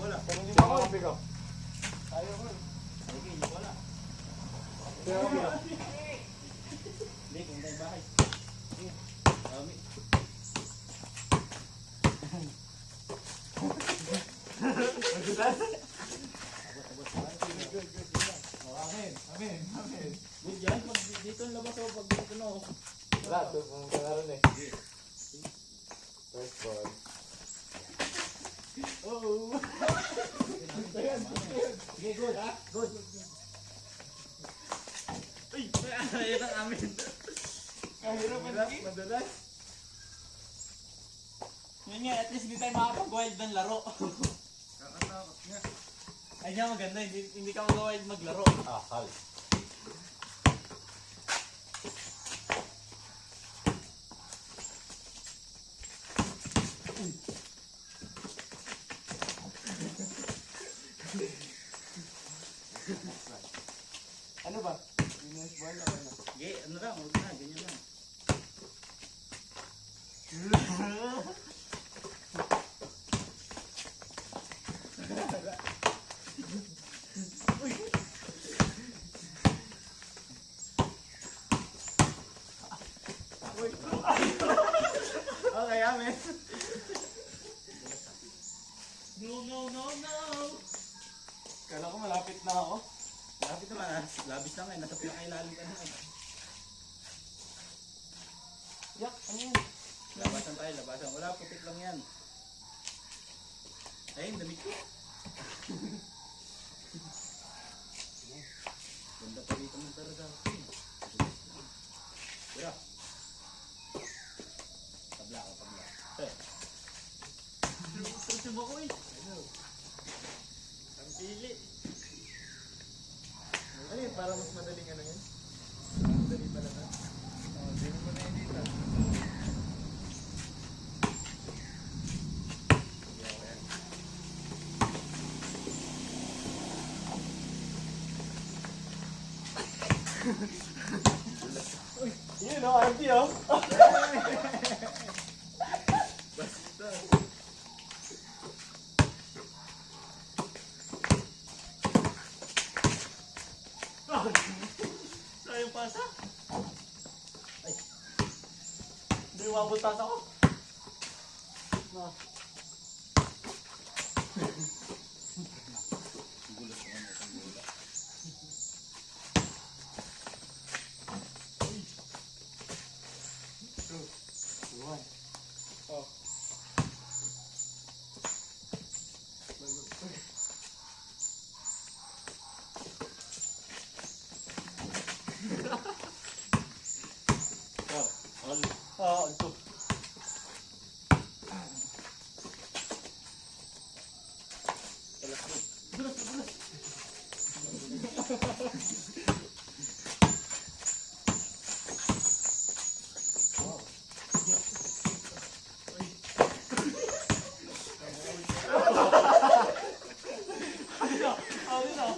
bola. Tanong yung mga kapi ko. Ayaw ko. Okay, yung bola. Kaya kapi ko. Hindi, kung tayo bahay. Dami. Magulas. Abot. Amin. Good yan, pag dito ang labas ako, pag dito na ako. Wala, ito pumunta na rin eh. First ball. Oo. Sige, good. Good. Uy, ayun ang amin. Mahirap Madalas. Yun nga, at least hindi tayo makapag-wild ng laro. Kakatakot nga. Ay nga maganda, hindi ka mag-wild maglaro. Akal. Ano ba? Venus ball o ano? Sige, ano lang, huwag na, ganyan lang. Okay, amin. No! Kala ko malapit na ako. Lapit naman, labis na nga, nasa pinakailalim ka na eh. Yak, ano yun? Labasan tayo, labasan. Wala, putik lang yan. Ayun, damit ko. Ganda pa dito mo talaga. Tira. Tabla ako, tabla. Susum ako eh. Ang pili. Ano yun? Para mas madaling ano yun? Madali pala na. Hindi mo na yun dito. Yun o, RP o. Basta. Sayang pasa. Ay. Hindi umabot pasa ko. No. Gulat ko ano itong bola. One. Oh. All. Oo, ito. Talas ko. Ano na?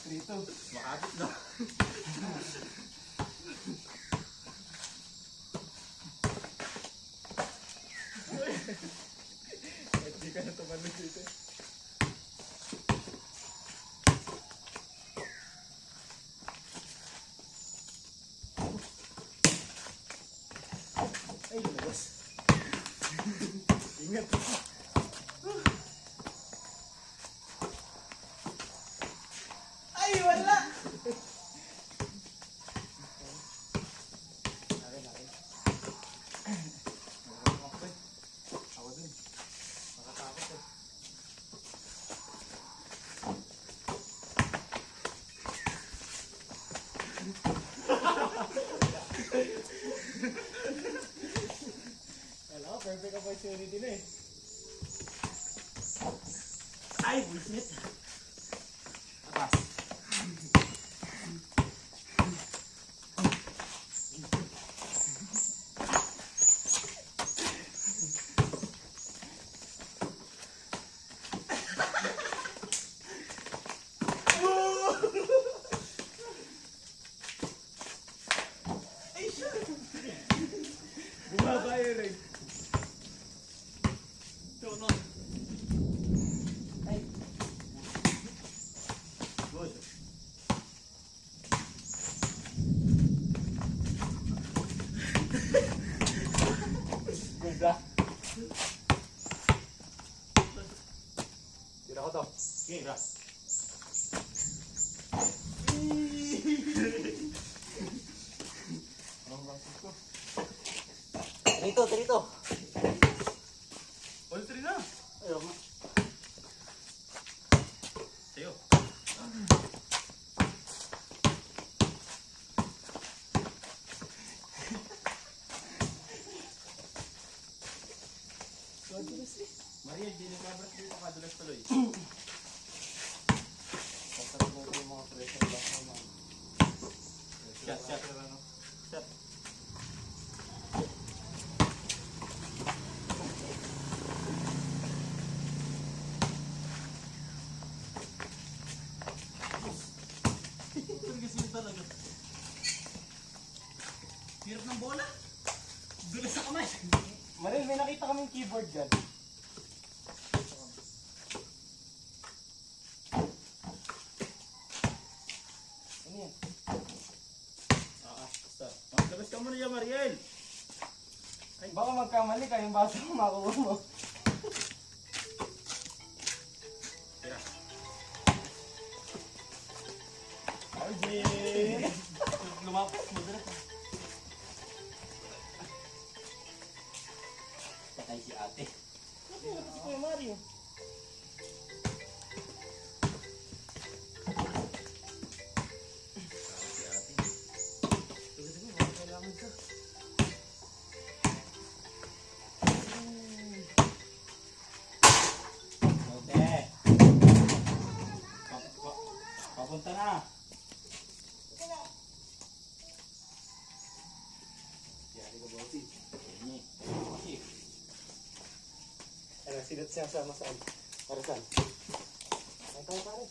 Trito. Makapit na. Hindi ka na tumalog dito. Ay, lumabas. Ingat. Ay, wala! Ako din. Nakatakot eh. Alam ko, perfect opportunity na eh. Ay, bullshit. Atas. Ay, shit! Bumaba yun eh. marunong. Ay. Good. Good ah. Tira ko to. Okay, ra. Anong basis ko? Dito. All three na. Ayaw nga. Sa'yo. Maria, di nagkabras dito kadulas tuloy. Tatapos ko yung mga pressure lock naman. Shot. Shot. Tugas talaga. Hirap ng bola. Dulas sa kamay. Maril, may nakita kaming keyboard dyan. Ano yan? Basta. Maglabas ka muna dyan, Mariel. Ay, baka magkamali ka yung basa mo makuha mo. Tira. RJ! Lumapos mo dala. Patay si ate. Ano si Kuya Mario? Si ate. Sige, baka kailangan ka. Okay. Papunta na. Yari ka, bossy. Ini. Ano, sinat siya sama saan? Para saan? Ay, tayo pare.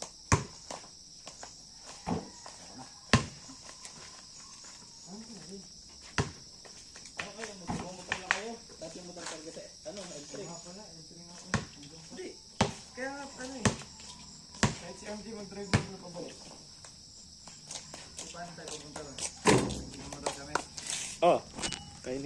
Ano kayo? Magmumotor na kayo? Tapos yung motor talaga sa L3. Nga pala, entry nga ako. Hindi. Kaya nga, ano eh. Kahit si MD mag-drive na pabalik. Paano tayo pupunta ron? Hindi mo kami. Oh.